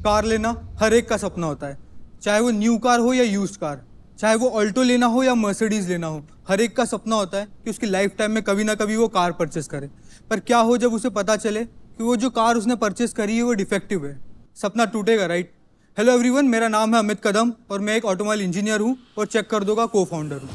Car लेना हर एक का सपना होता है, चाहे वो न्यू कार हो या यूज्ड कार, चाहे वो ऑल्टो लेना हो या मर्सिडीज लेना हो, हर एक का सपना होता है कि उसकी लाइफ टाइम में कभी ना कभी वो कार परचेस करे। पर क्या हो जब उसे पता चले कि वो जो कार उसने परचेस करी है वो डिफेक्टिव है? सपना टूटेगा, राइट? हेलो एवरीवन, मेरा नाम है अमित कदम और मैं एक ऑटोमोबाइल इंजीनियर हूँ और चेक कर दो का को फाउंडर हूँ।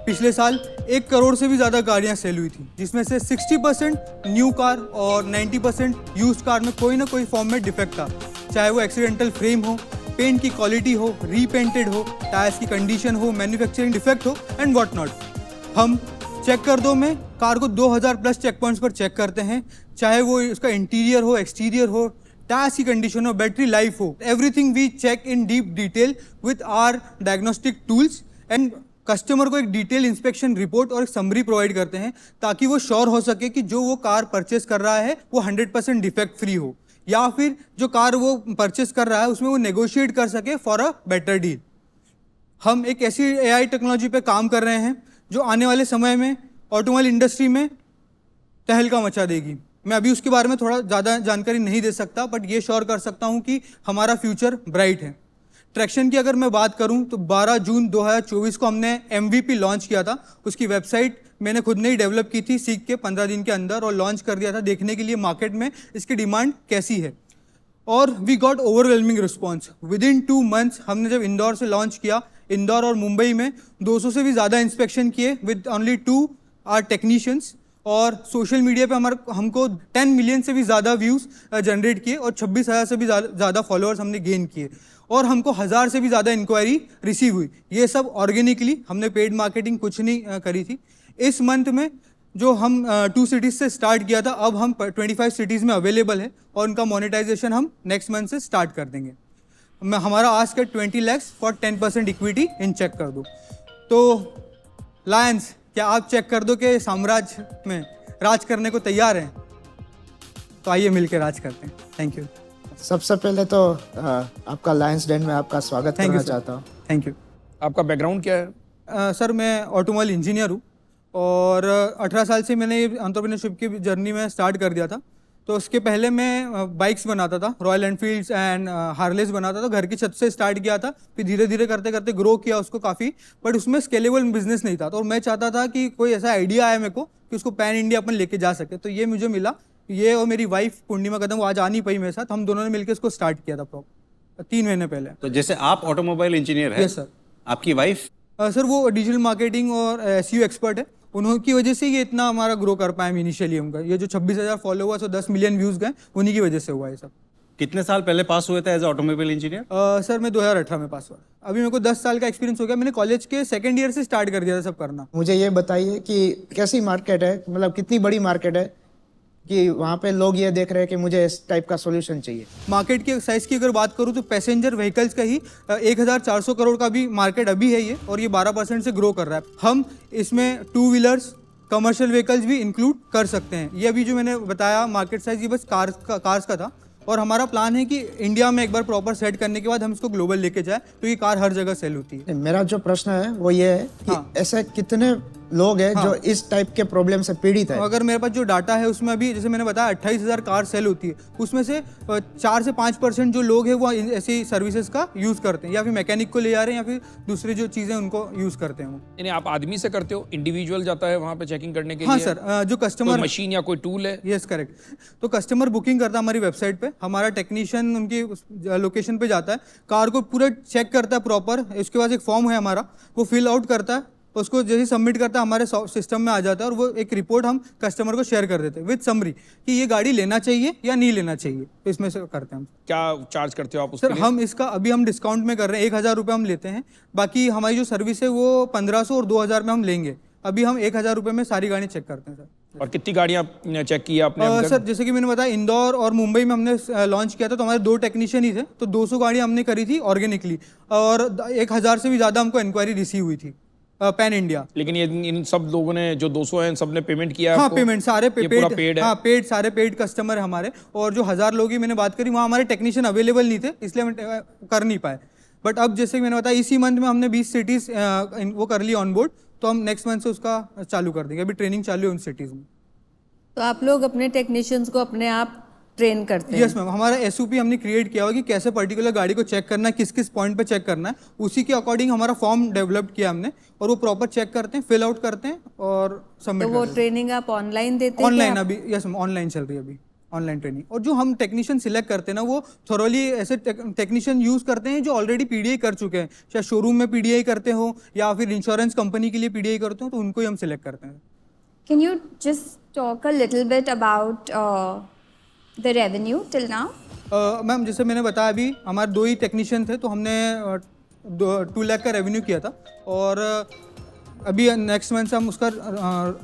पिछले साल 1 करोड़ से भी ज़्यादा गाड़ियाँ सेल हुई थी, जिसमें से 60% न्यू कार और 90% यूज्ड कार में कोई ना कोई फॉर्म में डिफेक्ट था, चाहे वो एक्सीडेंटल फ्रेम हो, पेंट की क्वालिटी हो, रीपेंटेड हो, टायर्स की कंडीशन हो, मैन्युफैक्चरिंग डिफेक्ट हो एंड व्हाट नॉट। हम चेक कर दो में कार को 2000 प्लस चेक पॉइंट्स पर चेक करते हैं, चाहे वो उसका इंटीरियर हो, एक्सटीरियर हो, टायर्स की कंडीशन हो, बैटरी लाइफ हो, everything we check in deep detail with our diagnostic tools and customer को एक डिटेल इंस्पेक्शन रिपोर्ट और एक समरी प्रोवाइड करते हैं ताकि वो श्योर हो सके कि जो वो कार परचेस कर रहा है वो 100% डिफेक्ट फ्री हो, या फिर जो कार वो परचेस कर रहा है उसमें वो नेगोशिएट कर सके फॉर अ बेटर डील। हम एक ऐसी एआई टेक्नोलॉजी पे काम कर रहे हैं जो आने वाले समय में ऑटोमोबाइल इंडस्ट्री में तहलका मचा देगी। मैं अभी उसके बारे में थोड़ा ज़्यादा जानकारी नहीं दे सकता, बट ये श्योर कर सकता हूँ कि हमारा फ्यूचर ब्राइट है। ट्रैक्शन की अगर मैं बात करूं तो 12 जून 2024 को हमने MVP लॉन्च किया था। उसकी वेबसाइट मैंने खुद ने ही डेवलप की थी सीख के 15 दिन के अंदर, और लॉन्च कर दिया था देखने के लिए मार्केट में इसकी डिमांड कैसी है। और we got overwhelming response. Within 2 months हमने जब इंदौर से लॉन्च किया, इंदौर और मुंबई में 200 से भी ज़्यादा इंस्पेक्शन किए विद ओनली 2 आर टेक्नीशियंस, और सोशल मीडिया पे हमको 10 मिलियन से भी ज़्यादा व्यूज़ जनरेट किए और 26,000 से भी ज़्यादा फॉलोअर्स हमने गेन किए, और हमको 1000 से भी ज़्यादा इंक्वायरी रिसीव हुई। ये सब ऑर्गेनिकली, हमने पेड मार्केटिंग कुछ नहीं करी थी। इस मंथ में जो हम 2 सिटीज़ से स्टार्ट किया था, अब हम 25 सिटीज़ में अवेलेबल है और उनका मोनेटाइजेशन हम नेक्स्ट मंथ से स्टार्ट कर देंगे। हमारा आस्क है 20 lakhs फॉर 10% इक्विटी इन चेक कर दो। तो लायंस, क्या आप चेक कर दो के साम्राज्य में राज करने को तैयार हैं? तो आइए मिलकर राज करते हैं। Thank you. सबसे पहले तो आपका लायंस डेन में आपका स्वागत करना चाहता हूँ। Thank you. आपका बैकग्राउंड क्या है? सर, मैं ऑटोमोबाइल इंजीनियर हूँ और 18 साल से मैंने एंटरप्रेन्योरशिप की जर्नी में स्टार्ट कर दिया था। तो उसके पहले मैं बाइक्स बनाता था, रॉयल एनफील्ड्स एंड हार्लेस बनाता था। घर की छत से स्टार्ट किया था, फिर धीरे धीरे करते करते ग्रो किया उसको काफ़ी, बट उसमें स्केलेबल बिजनेस नहीं था। तो मैं चाहता था कि कोई ऐसा आइडिया आया मेरे को कि उसको पैन इंडिया अपन लेके जा सके। तो ये मुझे मिला। ये और मेरी वाइफ पूर्णिमा कदम, वो आज आ नहीं पाई मेरे साथ, हम दोनों ने मिलकर इसको स्टार्ट किया था 3 महीने पहले। तो जैसे आप ऑटोमोबाइल इंजीनियर हैं, यस सर। आपकी वाइफ? सर, वो डिजिटल मार्केटिंग और SEO एक्सपर्ट है। उन्होंने वजह से ये इतना हमारा ग्रो कर पाए इनिशियली। उनका ये जो 26,000 फॉलोवर्स और 10 मिलियन व्यूज गए, उन्हीं की वजह से हुआ है सब। कितने साल पहले पास हुए थे एज ऑटोमोबाइल इंजीनियर? सर, मैं 2018 में पास हुआ। अभी मेरे को 10 साल का एक्सपीरियंस हो गया। मैंने कॉलेज के 2nd ईयर से स्टार्ट कर दिया था सब करना। मुझे ये बताइए कि कैसी मार्केट है, मतलब कितनी बड़ी मार्केट है कि वहाँ पे लोग ये देख रहे हैं कि मुझे इस टाइप का सॉल्यूशन चाहिए। मार्केट के साइज की अगर बात करूँ तो पैसेंजर व्हीकल्स का ही 1400 करोड़ का भी मार्केट अभी है ये, और ये 12% से ग्रो कर रहा है। हम इसमें 2 व्हीलर्स, कमर्शियल व्हीकल्स भी इंक्लूड कर सकते हैं। ये अभी जो मैंने बताया मार्केट साइज, ये बस कार्स का था, और हमारा प्लान है कि इंडिया में एक बार प्रॉपर सेट करने के बाद हम इसको ग्लोबल लेके जाए, तो ये कार हर जगह सेल होती है। मेरा जो प्रश्न है वो ये है कि ऐसे कितने लोग हैं जो इस टाइप के प्रॉब्लम से पीड़ित है? अगर मेरे पास जो डाटा है उसमें अभी, जैसे मैंने बताया, 28,000 कार सेल होती है, उसमें से 4 से 5% जो लोग हैं वो ऐसी सर्विसेज का यूज करते हैं, या फिर मैकेनिक को ले जा रहे हैं, या फिर दूसरी जो चीजें उनको यूज करते हैं वो। यानी आप आदमी से करते हो, इंडिविजुअल जाता है वहाँ पे चेकिंग करने के हाँ लिए? सर, जो कस्टमर, मशीन या कोई टूल है? Yes correct. तो कस्टमर बुकिंग करता है हमारी वेबसाइट पे, हमारा टेक्नीशियन उनकी लोकेशन पे जाता है, कार को पूरा चेक करता है प्रॉपर। उसके बाद एक फॉर्म है हमारा, वो फिल आउट करता है, उसको जैसे सबमिट करता है हमारे सिस्टम में आ जाता है, और वो एक रिपोर्ट हम कस्टमर को शेयर कर देते हैं विद समरी कि ये गाड़ी लेना चाहिए या नहीं लेना चाहिए। तो इसमें से करते हैं हम। क्या चार्ज करते हो आप उसके सर, लिए? हम इसका अभी हम डिस्काउंट में कर रहे हैं, 1,000 रुपये हम लेते हैं। बाकी हमारी जो सर्विस है वो 1500 और 2,000 में हम लेंगे। अभी हम 1,000 रुपये में सारी गाड़ी चेक करते हैं सर। और कितनी गाड़ियाँ चेक की आपने अभी तक? सर, जैसे कि मैंने बताया, इंदौर और मुंबई में हमने लॉन्च किया था, तो हमारे 2 टेक्नीशियन ही थे, तो 200 गाड़ियाँ हमने करी थी ऑर्गेनिकली, और 1,000 से भी ज़्यादा हमको इंक्वायरी रिसीव हुई थी पैन इंडिया। लेकिन ये इन सब लोगों ने, जो 200 हैं, सबने पेमेंट किया? हाँ, पेमेंट सारे पेड है? हाँ, पेड, सारे पेड कस्टमर है हमारे। और जो 1000 लोग ही मैंने बात करी, वहाँ हमारे टेक्नीशियन अवेलेबल नहीं थे, इसलिए हम कर नहीं पाए। बट अब जैसे कि मैंने बताया, इसी मंथ में हमने 20 सिटीज़ वो कर ली ऑन बोर्ड, तो हम नेक्स्ट मंथ से उसका चालू कर देंगे। अभी ट्रेनिंग चालू है उन सिटीज़ में। तो आप लोग अपने टेक्नीशियंस को अपने आप ट्रेन करते हैं? यस मैम, हमारा एसओपी हमने क्रिएट किया हुआ कि कैसे पर्टिकुलर गाड़ी को चेक करना है, किस किस पॉइंट पे चेक करना है, उसी के अकॉर्डिंग हमारा फॉर्म डेवलप किया हमने, और वो प्रॉपर चेक करते हैं, फिल आउट करते हैं और तो सबमिट वो करते हैं। ट्रेनिंग आप ऑनलाइन देते हैं कि ऑनलाइन आप- अभी, यस मैम, ऑनलाइन चल रही है अभी, ऑनलाइन ट्रेनिंग। और जो हम टेक्नीशियन सिलेक्ट करते हैं ना, वो थोरोली ऐसे टेक्नीशियन यूज करते हैं जो ऑलरेडी पीडीआई कर चुके हैं, चाहे शोरूम में पीडीआई करते हो या फिर इंश्योरेंस कंपनी के लिए पीडीआई करते हो, तो उनको ही हम सिलेक्ट करते हैं। Can you just talk a little bit about the revenue till now? Ma'am जैसे मैंने बताया, अभी हमारे 2 ही टेक्नीशियन थे, तो हमने 2 लाख का रेवेन्यू किया था, और अभी नेक्स्ट मंथ से हम उसका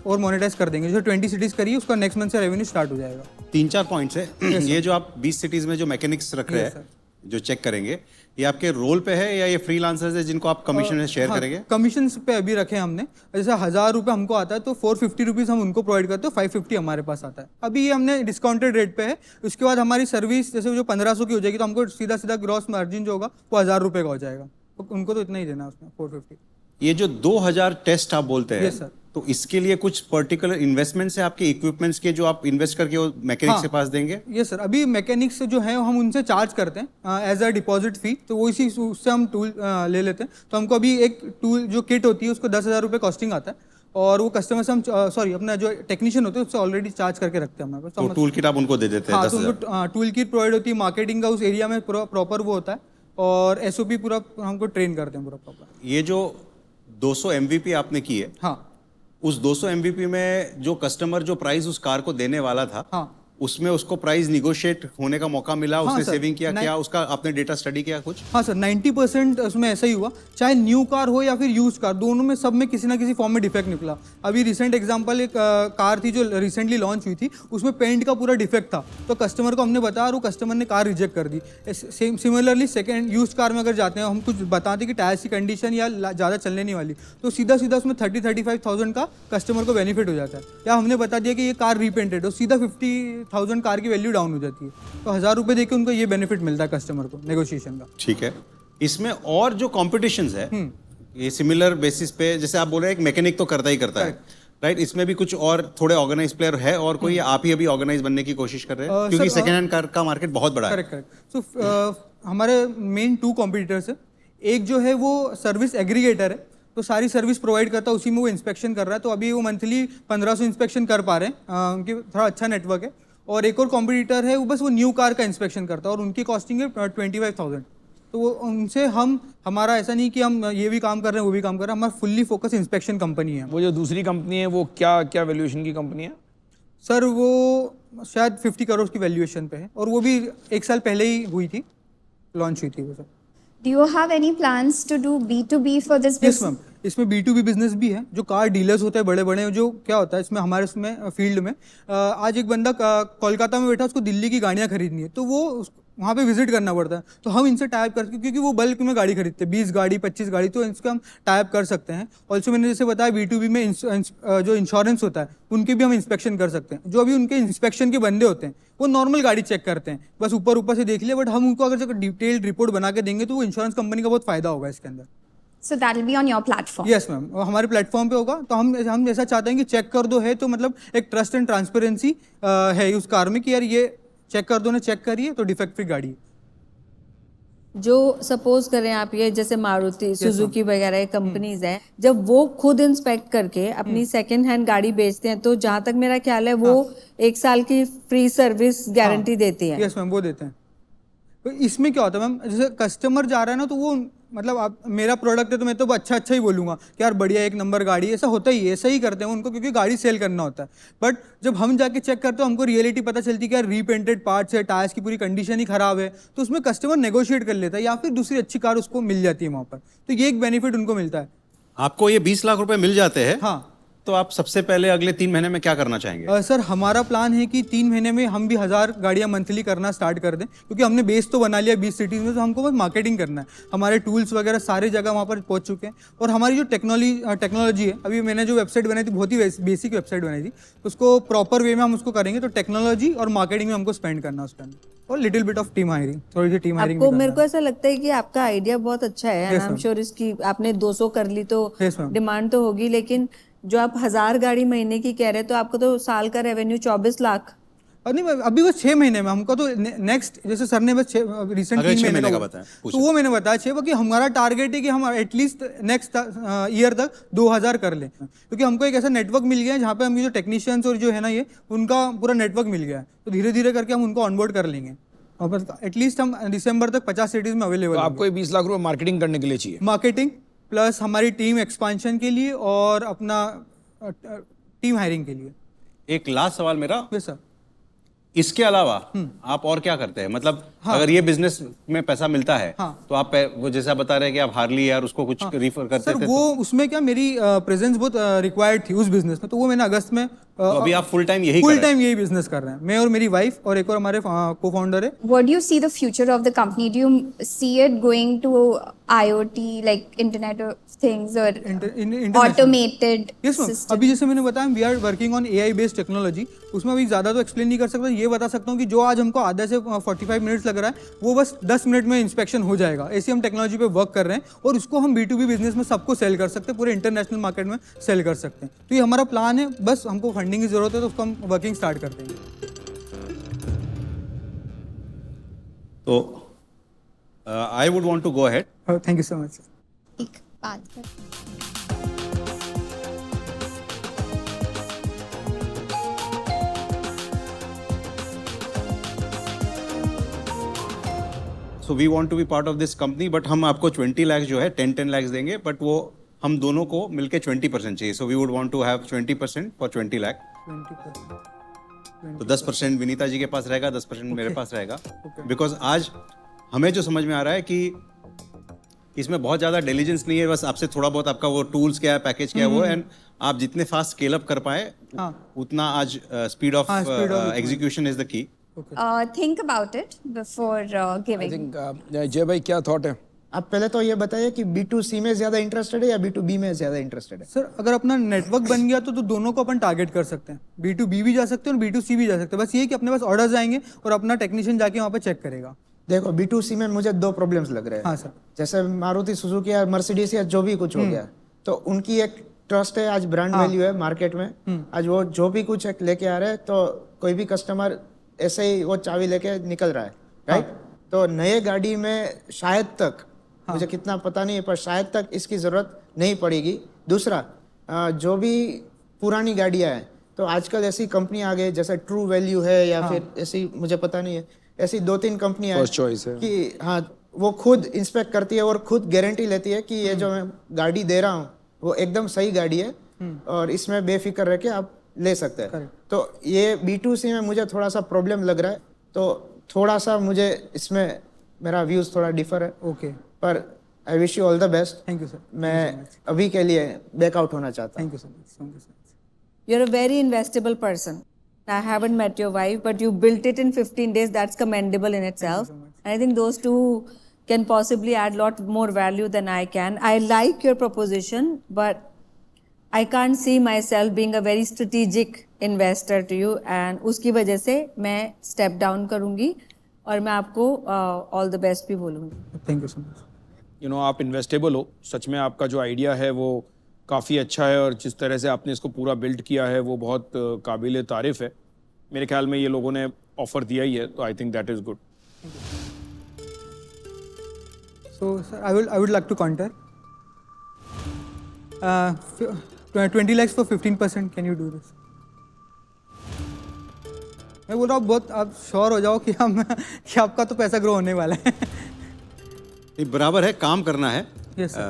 और मोनेटाइज कर देंगे। जो 20 सिटीज़ करी है उसका नेक्स्ट मंथ से रेवेन्यू स्टार्ट हो जाएगा। 3-4 पॉइंट्स है। ये जो आप 20 सिटीज में जो मैकेनिक्स रख रहे Yes, हैं, जो चेक करेंगे, ये आपके रोल पे है या ये फ्रीलांसर्स है जिनको आप कमीशन में शेयर करेंगे? कमीशन पे अभी रखे हैं हमने। जैसे 1000 रुपये हमको आता है तो 450 रुपीज़ हम उनको प्रोवाइड करते हैं, 550 हमारे पास आता है। अभी ये हमने डिस्काउंटेड रेट पे है। उसके बाद हमारी सर्विस जैसे जो 1500 की हो जाएगी, तो हमको सीधा सीधा ग्रॉस मार्जिन जो होगा वो 1000 रुपये का हो जाएगा, तो उनको तो इतना ही देना है उसमें, 450। ये जो 2000 टेस्ट आप बोलते हैं, Yes, sir. तो इसके लिए कुछ पर्टिकुलर इन्वेस्टमेंट्स है आपके इक्विपमेंट्स के जो आप इन्वेस्ट करके वो मैकेनिक हाँ। के पास देंगे? ये सर, अभी मैकेनिक्स जो है हम उनसे चार्ज करते हैं एज अ डिपॉजिट फी, तो वो इसी उससे हम टूल ले लेते हैं। तो हमको अभी एक टूल जो किट होती है उसको 10,000 रुपये कॉस्टिंग आता है, और वो कस्टमर से हम सॉरी अपना जो टेक्नीशियन होते हैं उससे ऑलरेडी चार्ज करके रखते हैं हमारे पास। तो टूल किट आप उनको दे देते हैं? हाँ, तो 10,000? उनको टूल किट प्रोवाइड होती है, मार्केटिंग का उस एरिया में प्रॉपर वो होता है, और एसओपी पूरा हमको ट्रेन करते हैं पूरा प्रॉपर। ये जो 200 MVP आपने की है, हाँ उस 200 MVP में जो कस्टमर जो प्राइस उस कार को देने वाला था, हाँ उसमें उसको प्राइस निगोशिएट होने का मौका मिला? हाँ, उसने सर। सेविंग किया? नहीं- क्या उसका आपने डेटा स्टडी किया कुछ? हाँ सर, 90% उसमें ऐसा ही हुआ, चाहे न्यू कार हो या फिर यूज कार, दोनों में सब में किसी ना किसी फॉर्म में डिफेक्ट निकला। अभी रिसेंट एग्जांपल एक कार थी जो रिसेंटली लॉन्च हुई थी, उसमें पेंट का पूरा डिफेक्ट था, तो कस्टमर को हमने बताया और वो कस्टमर ने कार रिजेक्ट कर दी। Same similarly second use car में अगर जाते हैं, हम कुछ बताते कि टायर्स की कंडीशन या ज़्यादा चलने नहीं वाली, तो सीधा सीधा उसमें 30-35,000 का कस्टमर को बेनिफिट हो जाता है। या हमने बता दिया कि ये कार रीपेंटेड हो, सीधा 50,000 कार की वैल्यू डाउन हो जाती है, तो 1000 रुपये देके उनको ये बेनिफिट मिलता है कस्टमर को नेगोशिएशन का। ठीक है। इसमें और जो कॉम्पिटिशंस है, ये सिमिलर बेसिस पे, जैसे आप बोल रहे हैं एक मैकेनिक तो करता ही करता है, राइट? इसमें भी कुछ और थोड़े ऑर्गेनाइज प्लेयर है और कोई, या आप ही अभी ऑर्गेनाइज बनने की कोशिश कर रहे हैं? क्योंकि सर, सेकेंड हैंड कार का मार्केट बहुत बड़ा है। Correct correct. सो हमारे मेन 2 कॉम्पिटिटर्स है। एक जो है वो सर्विस एग्रीगेटर है, तो सारी सर्विस प्रोवाइड करता है, उसी में वो इंस्पेक्शन कर रहा है, तो अभी वो मंथली 1500 इंस्पेक्शन कर पा रहे हैं, उनकी थोड़ा अच्छा नेटवर्क है। और एक और कॉम्पिटिटर है, वो बस वो न्यू कार का इंस्पेक्शन करता है, और उनकी कॉस्टिंग है 25,000। तो वो उनसे हमारा ऐसा नहीं कि हम ये भी काम कर रहे हैं वो भी काम कर रहे हैं, हमारा फुल्ली फोकस इंस्पेक्शन कंपनी है। वो जो दूसरी कंपनी है वो क्या क्या वैल्यूएशन की कंपनी है? सर वो शायद 50 करोड़ की वैल्यूएशन पे है, और वो भी 1 साल पहले ही हुई थी, लॉन्च हुई थी वो sir. Do you have any plans to do B2B for this yes business? Ma'am, इसमें B2B बिजनेस भी है। जो कार डीलर्स होते हैं बड़े बड़े, जो क्या होता है इसमें हमारे उसमें फील्ड में, आज एक बंदा कोलकाता में बैठा, उसको दिल्ली की गाड़ियाँ खरीदनी है, तो वो वहाँ पे विजिट करना पड़ता है, तो हम इनसे टाइप करके, क्योंकि वो बल्क में गाड़ी खरीदते हैं, 20 गाड़ी 25 गाड़ी, तो इसका हम टाइप कर सकते हैं। ऑल्सो मैंने जैसे बताया B2B में जो इंश्योरेंस होता है उनके भी हम इंस्पेक्शन कर सकते हैं। जो अभी उनके इंस्पेक्शन के बंदे होते हैं वो नॉर्मल गाड़ी चेक करते हैं, बस ऊपर से देख लिया, बट हम उनको अगर डिटेल्ड रिपोर्ट बना के देंगे तो वो इंश्योरेंस कंपनी का बहुत फायदा होगा इसके अंदर। So that will be on your platform. Yes ma'am, हमारे प्लेटफॉर्म पे होगा, तो हम ऐसा चाहते हैं कि चेक कर दो है तो मतलब एक ट्रस्ट एंड ट्रांसपेरेंसी है उस कार में कि यार ये चेक कर दो ने चेक करिए तो डिफेक्ट फ्री गाड़ी है। जो सपोज करें आप, ये जैसे मारुति सुजुकी वगैरह कंपनीज हैं, जब वो खुद इंस्पेक्ट करके अपनी सेकंड हैंड गाड़ी बेचते हैं, तो जहां तक मेरा ख्याल है वो 1 साल की फ्री सर्विस गारंटी देती है। यस मैम, वो देते हैं। तो इसमें क्या होता है मैम, जैसे कस्टमर जा रहा है ना, तो वो मतलब आप मेरा प्रोडक्ट है तो मैं तो अच्छा ही बोलूँगा कि यार बढ़िया 1 नंबर गाड़ी, ऐसा होता ही है, ऐसा ही करते हैं उनको, क्योंकि गाड़ी सेल करना होता है। बट जब हम जाके चेक करते हैं हमको रियलिटी पता चलती है कि यार रीपेंटेड पार्ट्स है, टायर्स की पूरी कंडीशन ही खराब है, तो उसमें कस्टमर नेगोशिएट कर लेता है या फिर दूसरी अच्छी कार उसको मिल जाती है वहाँ पर, तो ये एक बेनिफिट उनको मिलता है। आपको ये 20 लाख रुपए मिल जाते हैं, हाँ, तो आप सबसे पहले अगले 3 महीने में क्या करना चाहेंगे? सर हमारा प्लान है कि 3 महीने में हम भी 1000 गाड़ियाँ मंथली करना स्टार्ट कर दें, क्योंकि हमने बेस तो बना लिया 20 सिटीज़ में, तो हमको बस मार्केटिंग करना है। हमारे टूल्स वगैरह सारी जगह वहाँ पर पहुँच चुके हैं, और हमारी जो टेक्नोलॉजी है, अभी मैंने जो वेबसाइट बनाई थी बहुत ही बेसिक वेबसाइट बनाई थी, उसको प्रॉपर वे में हम उसको करेंगे, तो टेक्नोलॉजी और मार्केटिंग में हमको स्पेंड करना उसके अंदर, और little bit of team hiring, थोड़ी सी टीम हायरिंग। आपको, मेरे को ऐसा लगता है कि आपका आइडिया बहुत अच्छा है, एंड आई एम श्योर इसकी आपने 200 कर ली तो Yes, ma'am. डिमांड तो होगी, लेकिन जो आप 1000 गाड़ी महीने की कह रहे हैं, तो आपको तो साल का रेवेन्यू 24 लाख। और नहीं अभी बस 6 महीने में हमको तो नेक्स्ट जैसे सर ने बस रिसेंट अगर 3 6 महीने महीने का का बताया, तो वो मैंने बताया 6 कि हमारा टारगेट है कि हम एटलीस्ट नेक्स्ट ईयर तक 2000 कर लें, क्योंकि हमको एक ऐसा नेटवर्क मिल गया है जहाँ पे हम ये जो टेक्नीशियंस और जो है ना ये उनका पूरा नेटवर्क मिल गया है, तो धीरे धीरे करके हम उनको ऑनबोर्ड कर लेंगे और बस एटलीस्ट हम दिसंबर तक 50 सिटीज में अवेलेबल तो आपको ये 20 लाख रुपए मार्केटिंग करने के लिए चाहिए। मार्केटिंग प्लस हमारी टीम एक्सपेंशन के लिए और अपना टीम हायरिंग के लिए। एक लास्ट सवाल मेरा, यस सर। इसके अलावा आप और क्या करते हैं? मतलब अगर ये बिजनेस में पैसा मिलता है तो आप वो जैसा बता रहे हैं कि आप हार्ली यार उसको कुछ रिफर करते सर थे, वो उसमें क्या मेरी प्रेजेंस बहुत रिक्वायर्ड थी उस बिजनेस में, तो वो मैंने अगस्त में तो अभी आप फुल टाइम यही कर फुल रहे हैं? टाइम यही बिजनेस कर रहे हैं, मैं और मेरी वाइफ और एक और हमारे को फाउंडर है। What do you see the future of the company? Do you see it going to IoT, like Internet of Things, or automated yes ma'am, system? अभी जैसे मैंने बताया we are working on AI based technology, उसमें अभी ज़्यादा तो explain नहीं कर सकता, ये बता सकता हूँ कि जो आज हमको आधा से 45 मिनट्स लग रहा है वो बस 10 मिनट में इंस्पेक्शन हो जाएगा। ऐसी हम टेक्नोलॉजी पे वर्क कर रहे हैं और उसको हम B2B बिजनेस में सबको सेल कर सकते हैं, पूरे इंटरनेशनल मार्केट में सेल कर सकते हैं। तो ये हमारा प्लान है, बस हमको फंडिंग की जरूरत है तो उसको हम वर्किंग स्टार्ट कर देंगे। तो I would want to go ahead. Thank you so much. एक बात करते हैं। So we want to be part of this company, but हम आपको 20 लाख जो है 10 लाख देंगे, बट वो हम दोनों को मिलके 20% चाहिए। So we would want to have 20% for 20 lakh. 20%। तो 10% विनीता जी के पास रहेगा, 10% मेरे पास रहेगा, बिकॉज आज हमें जो समझ में आ रहा है कि इसमें बहुत ज़्यादा डिलीजेंस नहीं है, बस आपसे थोड़ा बहुत आपका वो टूल्स क्या है, पैकेज क्या है वो, एंड आप जितने फास्ट स्केल अप कर पाए उतना आज speed of execution is the key. Think about it before I giving. Think जय भाई क्या थॉट है? आप पहले तो ये बताइए कि B2C में ज्यादा इंटरेस्टेड है या B2B में ज्यादा इंटरेस्टेड है? सर अगर अपना नेटवर्क बन गया तो दोनों को अपन टारगेट कर सकते हैं, B2B भी जा सकते हैं और B2C भी जा सकते हैं। बस ये कि अपने पास ऑर्डर्स आएंगे और अपना टेक्नीशियन जाके वहाँ पे चेक करेगा। देखो B2C में मुझे 2 प्रॉब्लम्स लग रहे हैं। हाँ सर। जैसे मारुति सुजुकी या मर्सिडीज या जो भी कुछ हो गया, तो उनकी एक ट्रस्ट है, आज ब्रांड वैल्यू है मार्केट में, आज वो जो भी कुछ एक लेके आ रहे हैं तो कोई भी कस्टमर ऐसे ही वो चाबी लेके निकल रहा है, राइट? तो नए गाड़ी में शायद तक, मुझे कितना पता नहीं है, पर शायद तक इसकी जरूरत नहीं पड़ेगी। दूसरा, जो भी पुरानी गाड़ियां हैं तो आजकल ऐसी कंपनी आ गई जैसे ट्रू वैल्यू है या फिर ऐसी, मुझे पता नहीं है, ऐसी 2-3 कंपनियां First choice है कि हाँ वो खुद इंस्पेक्ट करती है और खुद गारंटी लेती है कि ये जो मैं गाड़ी दे रहा हूँ वो एकदम सही गाड़ी है और इसमें बेफिक्र रह के आप ले सकते हैं। तो ये B2C में मुझे थोड़ा सा प्रॉब्लम लग रहा है, तो थोड़ा सा मुझे इसमें मेरा व्यूज थोड़ा डिफर है। ओके, पर I wish you all the best. Thank you sir. मैं अभी के लिए बैकआउट होना चाहता हूँ। Thank you so much, thank you so much. You're a very investable person. I haven't met your wife, but you built it in 15 days. That's commendable in itself. And I think those two can possibly add a lot more value than I can. I like your proposition, but I can't see myself being a very strategic investor to you. And उसकी वजह से मैं step down करूँगी और मैं आपको all the best भी बोलूँगी। Thank you so much. You know आप इन्वेस्टेबल हो, सच में आपका जो आइडिया है वो काफ़ी अच्छा है और जिस तरह से आपने इसको पूरा बिल्ड किया है वो बहुत काबिल तारीफ़ है। मेरे ख्याल में ये लोगों ने ऑफर दिया ही है, तो I think that is good. So sir, I would like to counter. 20 lakhs for 15%. Can you do this? मैं बोल रहा हूँ बहुत आप श्योर हो जाओ कि कि आपका तो पैसा ग्रो होने वाला है। नहीं, बराबर है, काम करना है। Yes, sir.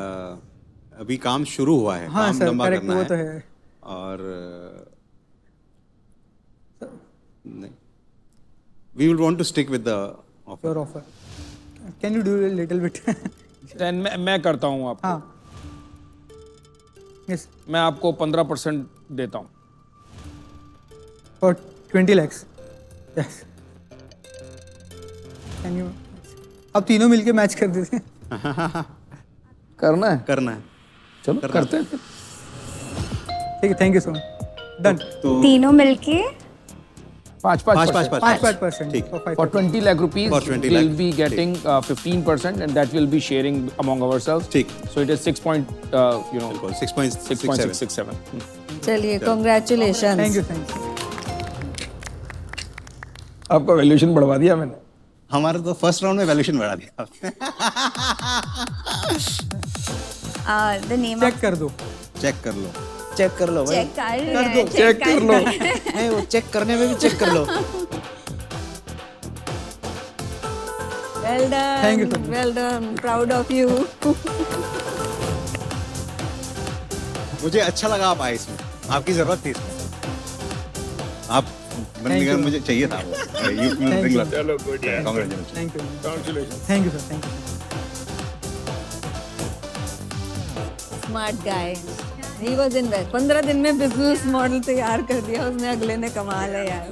अभी काम शुरू हुआ है, हाँ काम सर, लंबा करेक्ट, करना वो है तो है। और नहीं, we will want to stick with the offer. Your offer. Can you do little bit? मैं करता हूँ आपको। हाँ, यस, मैं आपको 15% देता हूँ। For 20 lakhs. Yes, can you? अब तीनों मिलके मैच कर देते हैं। करना है, करना है, चलो करते हैं। ठीक है, thank you so much. Done. तो तीनों मिलके 5%. ठीक। For 20 lakh rupees, For 20 we'll lakh. be getting 15%, and that will be sharing among ourselves. ठीक। So it is 6.67. 6.67। चलिए, congratulations. Thank you, thank you. आपका वैल्यूएशन बढ़वा दिया मैंने। हमारा तो फर्स्ट राउंड में वैल्यूएशन बढ़ा दिया आपने। The name चेक of कर दो। चेक कर लो। चेक कर लो भाई। check कर रहे कर हैं, दो, चेक कर लो। नहीं, वो चेक करने में भी चेक कर लो। Well done. Thank you so much. Well done. Proud of you. मुझे अच्छा लगा आप आए इसमें, आपकी जरूरत थी इसमें। आप बनने का मुझे चाहिए था वो। You will bring luck. चलो गुड यार। Congratulations. Thank you Congratulations. Thank you sir thank you. Smart guy. He was in 15 दिन में बिजनेस मॉडल तैयार कर दिया उसने, अगले ने, कमाल है यार।